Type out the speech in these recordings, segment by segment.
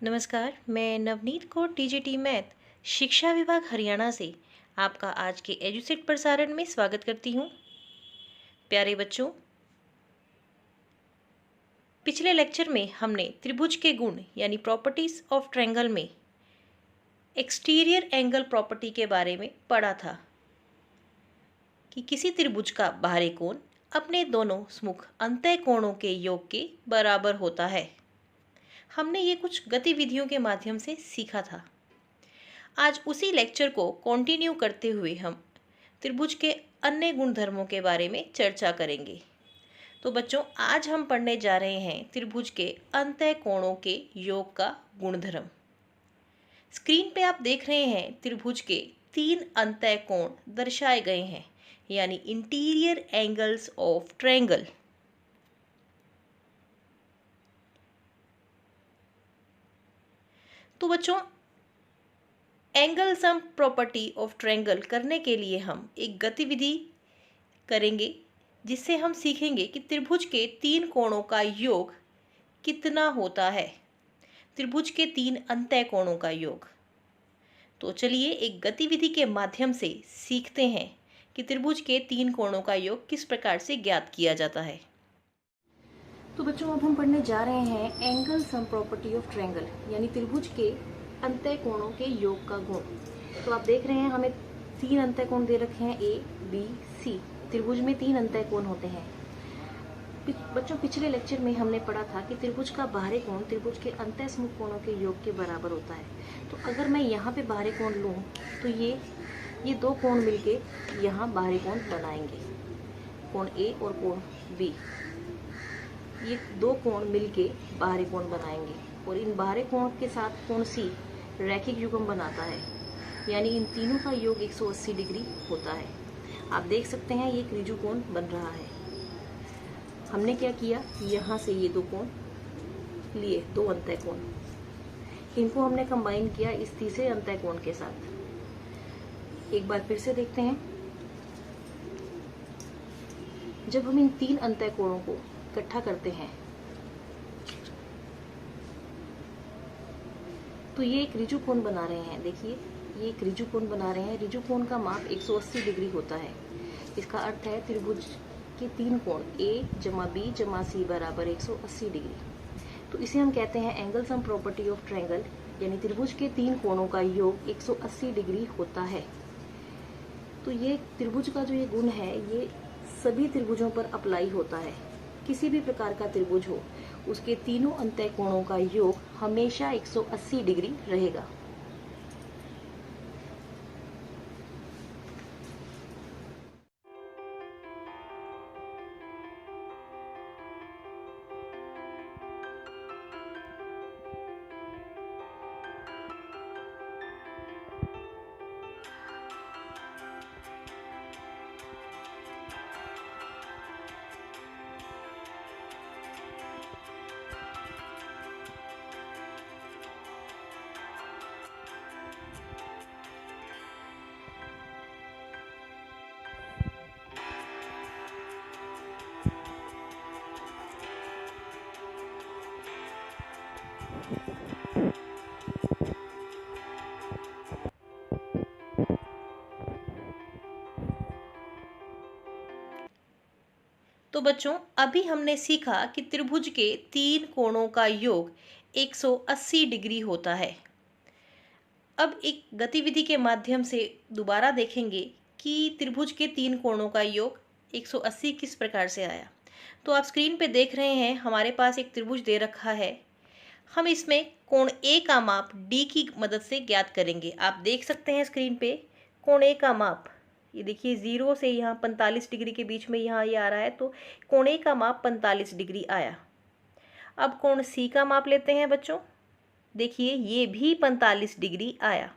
नमस्कार, मैं Navneet Kaur TGT math शिक्षा विभाग हरियाणा से आपका आज के एजुसेट प्रसारण में स्वागत करती हूँ। प्यारे बच्चों, पिछले लेक्चर में हमने त्रिभुज के गुण यानी प्रॉपर्टीज ऑफ ट्रायंगल में एक्सटीरियर एंगल प्रॉपर्टी के बारे में पढ़ा था कि किसी त्रिभुज का बाहरी कोण अपने दोनों सुमुख अंतः कोणों के योग के बराबर होता है। हमने ये कुछ गतिविधियों के माध्यम से सीखा था। आज उसी लेक्चर को कंटिन्यू करते हुए हम त्रिभुज के अन्य गुणधर्मों के बारे में चर्चा करेंगे। तो बच्चों, आज हम पढ़ने जा रहे हैं त्रिभुज के अंतः कोणों के योग का गुणधर्म। स्क्रीन पे आप देख रहे हैं त्रिभुज के 3 अंतः कोण दर्शाए गए हैं, यानी इंटीरियर एंगल्स ऑफ ट्रायंगल। तो बच्चों, angle sum property of triangle करने के लिए हम एक गतिविधि करेंगे जिससे हम सीखेंगे कि त्रिभुज के 3 कोणों का योग कितना होता है, त्रिभुज के 3 अंतः कोणों का योग। तो चलिए एक गतिविधि के माध्यम से सीखते हैं कि त्रिभुज के 3 कोणों का योग किस प्रकार से ज्ञात किया जाता है। तो बच्चों, अब हम पढ़ने जा रहे हैं angle sum property of triangle, यानी त्रिभुज के अंतः कोणों के योग का गुण। तो आप देख रहे हैं हमें 3 अंतः कोण दे रखे हैं, ए बी सी। त्रिभुज में 3 अंतः कोण होते हैं। बच्चों, पिछले लेक्चर में हमने पढ़ा था कि त्रिभुज का बाहरी कोण त्रिभुज के अंतः सुमुख कोणों के योग के बराबर होता है। तो अगर मैं यहाँ पे बाहरी कोण लूँ तो ये 2 कोण मिलके यहाँ बाहरी कोण बनाएंगे, कोण ए और कोण बी। ये 2 कोण मिलके बाहरी कोण बनाएंगे और इन बाहरी कोण के साथ कोण सी रैखिक युग्म बनाता है, यानी इन तीनों का योग 180 डिग्री होता है। आप देख सकते हैं ये त्रिभुज बन रहा है। हमने क्या किया, यहाँ से ये 2 कोण लिए, 2 अंतः कोण, इनको हमने कंबाइन किया इस तीसरे अंतः कोण के साथ। एक बार फिर से देखते हैं, जब हम इन 3 अंतः कोणों को इकट्ठा करते हैं तो ये एक ऋजु कोण बना रहे हैं। देखिए, ये एक ऋजु कोण बना रहे हैं। ऋजु कोण का माप 180 डिग्री होता है। इसका अर्थ है त्रिभुज के 3 कोण ए जमा बी जमा सी बराबर 180 डिग्री। तो इसे हम कहते हैं angle sum property of triangle, यानी त्रिभुज के 3 कोणों का योग 180 डिग्री होता है। तो ये त्रिभुज का जो ये गुण है ये सभी त्रिभुजों पर अप्लाई होता है। किसी भी प्रकार का त्रिभुज हो, उसके तीनों अंतः कोणों का योग हमेशा 180 डिग्री रहेगा। तो बच्चों, अभी हमने सीखा कि त्रिभुज के 3 कोणों का योग 180 डिग्री होता है। अब एक गतिविधि के माध्यम से दोबारा देखेंगे कि त्रिभुज के 3 कोणों का योग 180 किस प्रकार से आया। तो आप स्क्रीन पे देख रहे हैं हमारे पास एक त्रिभुज दे रखा है। हम इसमें कोण ए का माप डी की मदद से ज्ञात करेंगे। आप देख सकते हैं स्क्रीन पे कोण ए का माप, ये देखिए 0 से यहाँ 45 डिग्री के बीच में यहाँ ये आ रहा है। तो कोण ए का माप 45 डिग्री आया। अब कोण सी का माप लेते हैं बच्चों। देखिए ये भी 45 डिग्री आया।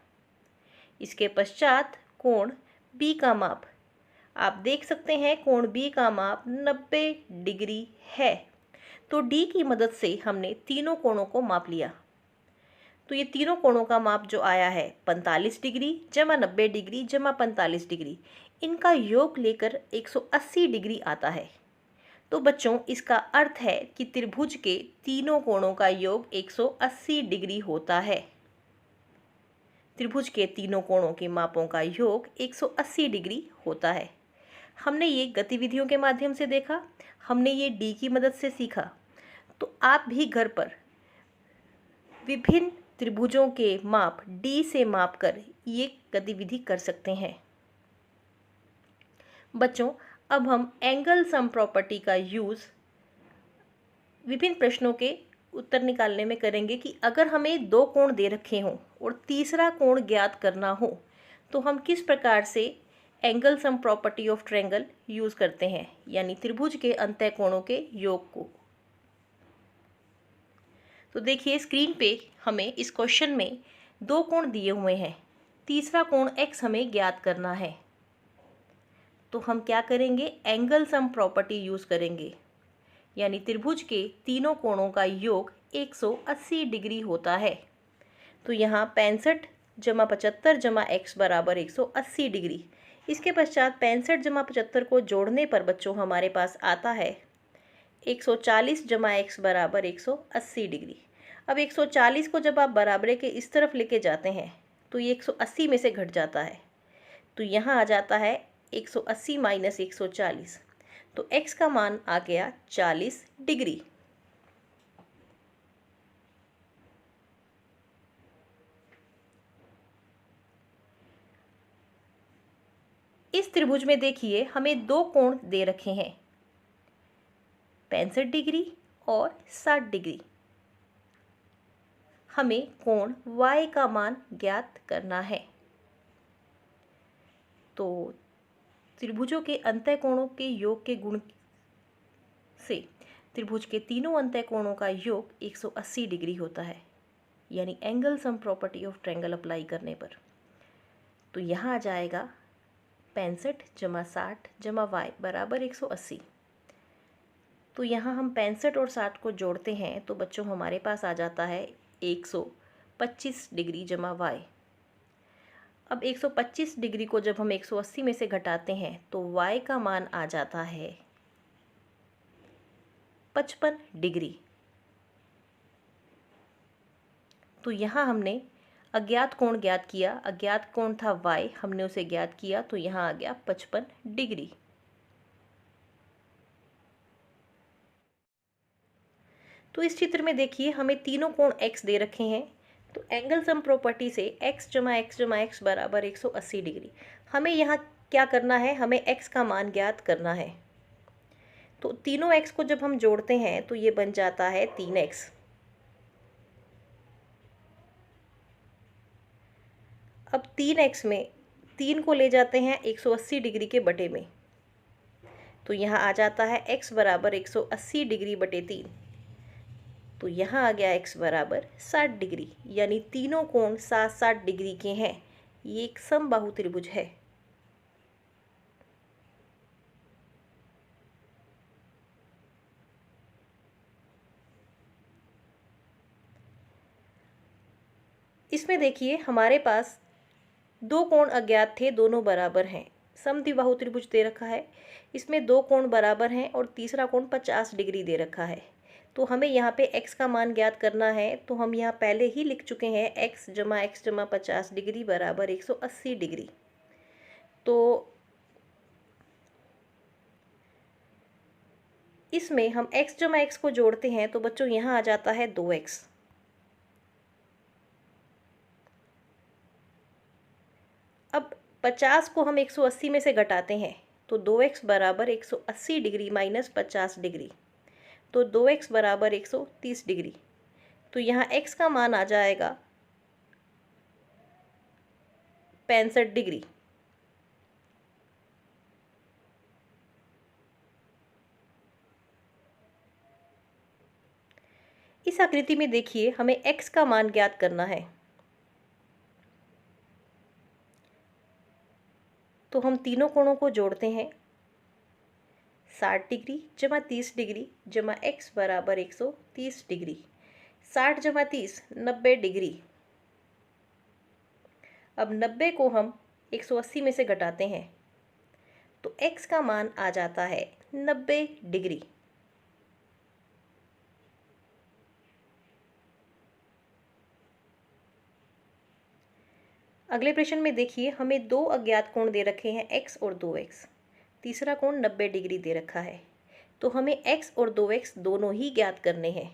इसके पश्चात कोण बी का माप, आप देख सकते हैं कोण बी का माप 90 डिग्री है। तो डी की मदद से हमने तीनों कोणों को माप लिया। तो ये तीनों कोणों का माप जो आया है 45 डिग्री जमा 90 डिग्री जमा 45 डिग्री, इनका योग लेकर 180 डिग्री आता है। तो बच्चों इसका अर्थ है कि त्रिभुज के तीनों कोणों का योग 180 डिग्री होता है। त्रिभुज के तीनों कोणों के मापों का योग 180 डिग्री होता है। हमने ये गतिविधियों के माध्यम से देखा, हमने ये डी की मदद से सीखा। तो आप भी घर पर विभिन्न त्रिभुजों के माप डी से मापकर ये गतिविधि कर सकते हैं। बच्चों अब हम एंगल सम प्रॉपर्टी का यूज़ विभिन्न प्रश्नों के उत्तर निकालने में करेंगे कि अगर हमें दो कोण दे रखे हों और तीसरा कोण ज्ञात करना हो तो हम किस प्रकार से angle sum property of triangle use करते हैं, यानी त्रिभुज के अंतः कोणों के योग को। तो देखिए स्क्रीन पे हमें इस क्वेश्चन में दो कोण दिए हुए हैं, तीसरा कोण x हमें ज्ञात करना है। तो हम क्या करेंगे, एंगल सम प्रॉपर्टी यूज़ करेंगे, यानी त्रिभुज के तीनों कोणों का योग 180 डिग्री होता है। तो यहाँ 65 जमा 75 जमा x बराबर 180 डिग्री। इसके पश्चात 65 जमा 75 को जोड़ने पर बच्चों हमारे पास आता है 140 जमा x बराबर 180 डिग्री। अब 140 को जब आप बराबरे के इस तरफ लेके जाते हैं तो ये 180 में से घट जाता है, तो यहाँ आ जाता है 180 माइनस 140, तो x का मान आ गया 40 डिग्री। इस त्रिभुज में देखिए हमें दो कोण दे रखे हैं, 65 डिग्री और 60 डिग्री। हमें कोण y का मान ज्ञात करना है। तो त्रिभुजों के अंतः कोणों के योग के गुण से त्रिभुज के तीनों अंतः कोणों का योग 180 डिग्री होता है, यानी angle sum property of triangle apply करने पर। तो यहाँ आ जाएगा 65 जमा 60 जमा y बराबर 180। तो यहाँ हम 65 और 60 को जोड़ते हैं तो बच्चों हमारे पास आ जाता है 125 डिग्री जमा y। अब 125 डिग्री को जब हम 180 में से घटाते हैं तो y का मान आ जाता है 55 डिग्री। तो यहाँ हमने अज्ञात कोण ज्ञात किया, अज्ञात कोण था y, हमने उसे ज्ञात किया, तो यहाँ आ गया 55 डिग्री। तो इस चित्र में देखिए हमें तीनों कोण x दे रखे हैं, तो एंगल सम प्रॉपर्टी से x जमा x बराबर 180 डिग्री। हमें यहाँ क्या करना है, हमें x का मान ज्ञात करना है। तो तीनों x को जब हम जोड़ते हैं तो ये बन जाता है 3x। अब 3x में 3 को ले जाते हैं 180 डिग्री के बटे में, तो यहाँ आ जाता है x बराबर 180 डिग्री बटे 3। तो यहाँ आ गया x बराबर 60 डिग्री, यानी तीनों कोण 60-60 डिग्री के हैं। ये एक समबाहु त्रिभुज है। इसमें देखिए हमारे पास दो कोण अज्ञात थे, दोनों बराबर हैं। समद्विबाहु त्रिभुज दे रखा है, इसमें दो कोण बराबर हैं और तीसरा कोण 50 डिग्री दे रखा है। तो हमें यहाँ पे x का मान ज्ञात करना है, तो हम यहाँ पहले ही लिख चुके हैं x जमा 50 डिग्री बराबर 180 डिग्री। तो इसमें हम x जमा x को जोड़ते हैं तो बच्चों यहाँ आ जाता है 2x। अब 50 को हम 180 में से घटाते हैं तो 2x बराबर 180 डिग्री माइनस 50 डिग्री, तो 2x बराबर 130 डिग्री। तो यहाँ x का मान आ जाएगा 65 डिग्री। इस आकृति में देखिए हमें x का मान ज्ञात करना है, तो हम तीनों कोणों को जोड़ते हैं 60 डिग्री जमा 30 डिग्री जमा x बराबर 130 डिग्री। 60 जमा 30 90 डिग्री। अब 90 को हम 180 में से घटाते हैं तो x का मान आ जाता है 90 डिग्री। अगले प्रश्न में देखिए, हमें दो अज्ञात कोण दे रखे हैं x और 2x। तीसरा कोण 90 डिग्री दे रखा है। तो हमें x और 2x दोनों ही ज्ञात करने हैं।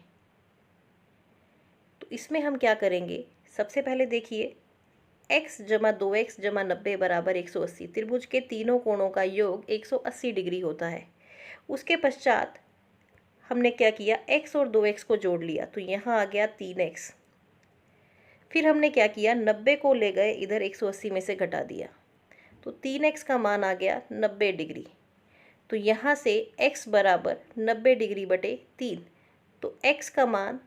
तो इसमें हम क्या करेंगे, सबसे पहले देखिए x जमा 2x जमा 90 बराबर 180। त्रिभुज के तीनों कोणों का योग 180 डिग्री होता है। उसके पश्चात हमने क्या किया, x और 2x को जोड़ लिया, तो यहाँ आ गया 3x। फिर हमने क्या किया, 90 को ले गए इधर 180 में से घटा दिया, तो 3x का मान आ गया 90 डिग्री। तो यहाँ से x बराबर 90 डिग्री बटे 3, तो x का मान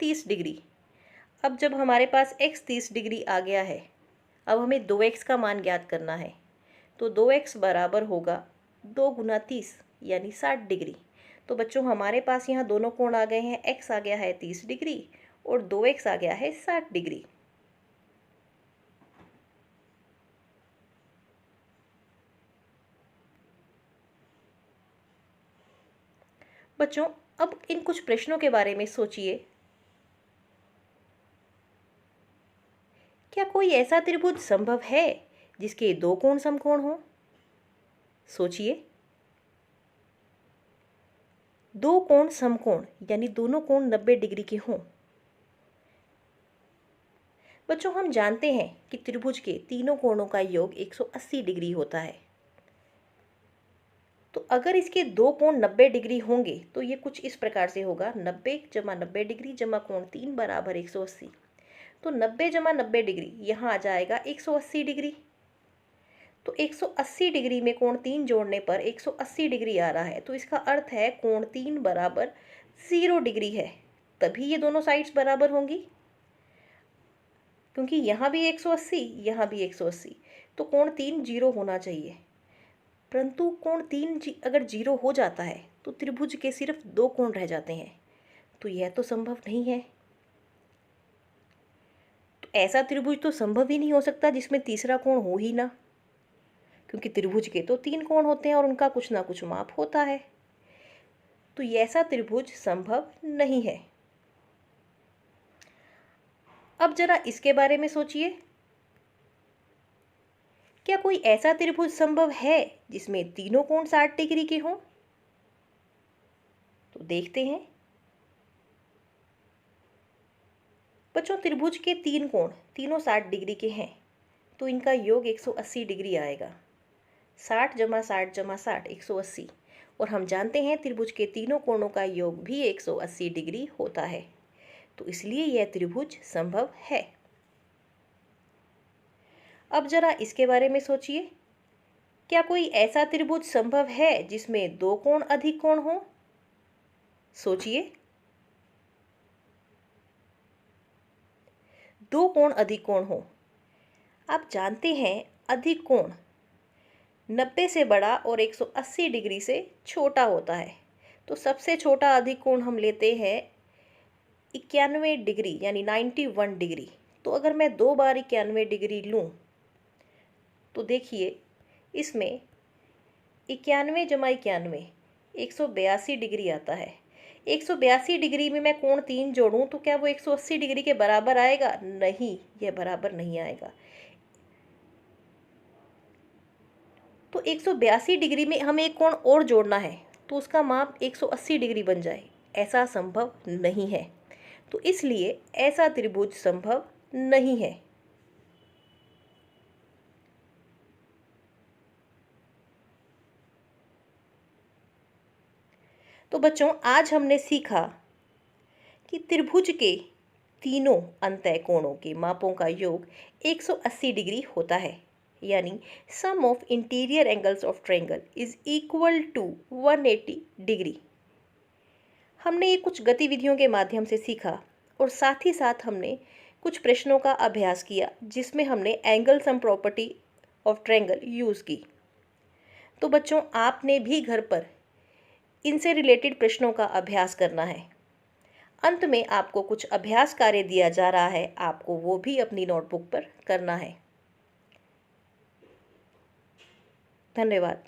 30 डिग्री। अब जब हमारे पास x 30 डिग्री आ गया है, अब हमें 2x का मान ज्ञात करना है। तो 2x बराबर होगा 2 गुना 30 यानी 60 डिग्री। तो बच्चों हमारे पास यहाँ दोनों कोण आ गए हैं, x आ गया है 30 डिग्री और 2x आ गया है 60 डिग्री। बच्चों अब इन कुछ प्रश्नों के बारे में सोचिए। क्या कोई ऐसा त्रिभुज संभव है जिसके दो कोण समकोण हों? सोचिए, दो कोण समकोण यानी दोनों कोण 90 डिग्री के हों। बच्चों हम जानते हैं कि त्रिभुज के तीनों कोणों का योग 180 डिग्री होता है। तो अगर इसके दो कोण 90 डिग्री होंगे तो ये कुछ इस प्रकार से होगा, 90 जमा 90 डिग्री जमा कोण 3 बराबर 180। तो 90 जमा 90 डिग्री यहाँ आ जाएगा 180 डिग्री। तो 180 डिग्री में कोण 3 जोड़ने पर 180 डिग्री आ रहा है। तो इसका अर्थ है कोण 3 बराबर 0 डिग्री है, तभी ये दोनों साइड्स बराबर होंगी, क्योंकि यहाँ भी 180 यहाँ भी 180, तो कोण 3 0 होना चाहिए। परंतु कोण 3 अगर 0 हो जाता है तो त्रिभुज के सिर्फ दो कोण रह जाते हैं, तो यह तो संभव नहीं है। तो ऐसा त्रिभुज तो संभव ही नहीं हो सकता जिसमें तीसरा कोण हो ही ना, क्योंकि त्रिभुज के तो 3 कोण होते हैं और उनका कुछ ना कुछ माप होता है। तो ऐसा त्रिभुज संभव नहीं है। अब जरा इसके बारे में सोचिए, क्या कोई ऐसा त्रिभुज संभव है जिसमें तीनों कोण 60 डिग्री के हों? तो देखते हैं। बच्चों त्रिभुज के तीन कोण तीनों 60 डिग्री के हैं, तो इनका योग 180 डिग्री आएगा। 60 जमा 60 जमा 60 180, और हम जानते हैं त्रिभुज के तीनों कोणों का योग भी 180 डिग्री होता है, तो इसलिए यह त्रिभुज संभव है। अब जरा इसके बारे में सोचिए, क्या कोई ऐसा त्रिभुज संभव है जिसमें दो कोण अधिक कोण हो? सोचिए, दो कोण अधिक कोण हो। आप जानते हैं अधिक कोण 90 से बड़ा और 180 डिग्री से छोटा होता है। तो सबसे छोटा अधिक कोण हम लेते हैं 91 डिग्री यानी 91 डिग्री। तो अगर मैं दो बार 91 डिग्री लूँ तो देखिए इसमें 91 जमा 91 182 डिग्री आता है। 182 डिग्री में मैं कोण 3 जोड़ूं तो क्या वो 180 डिग्री के बराबर आएगा? नहीं, यह बराबर नहीं आएगा। तो 182 डिग्री में हमें एक कोण और जोड़ना है तो उसका माप 180 डिग्री बन जाए, ऐसा संभव नहीं है। तो इसलिए ऐसा त्रिभुज संभव नहीं है। तो बच्चों आज हमने सीखा कि त्रिभुज के तीनों अंतः कोणों के मापों का योग 180 डिग्री होता है, यानी sum of interior angles of triangle is equal to 180 degree. हमने ये कुछ गतिविधियों के माध्यम से सीखा और साथ ही साथ हमने कुछ प्रश्नों का अभ्यास किया जिसमें हमने angle sum property of triangle use की। तो बच्चों आपने भी घर पर इनसे रिलेटेड प्रश्नों का अभ्यास करना है। अंत में आपको कुछ अभ्यास कार्य दिया जा रहा है, आपको वो भी अपनी नोटबुक पर करना है। धन्यवाद।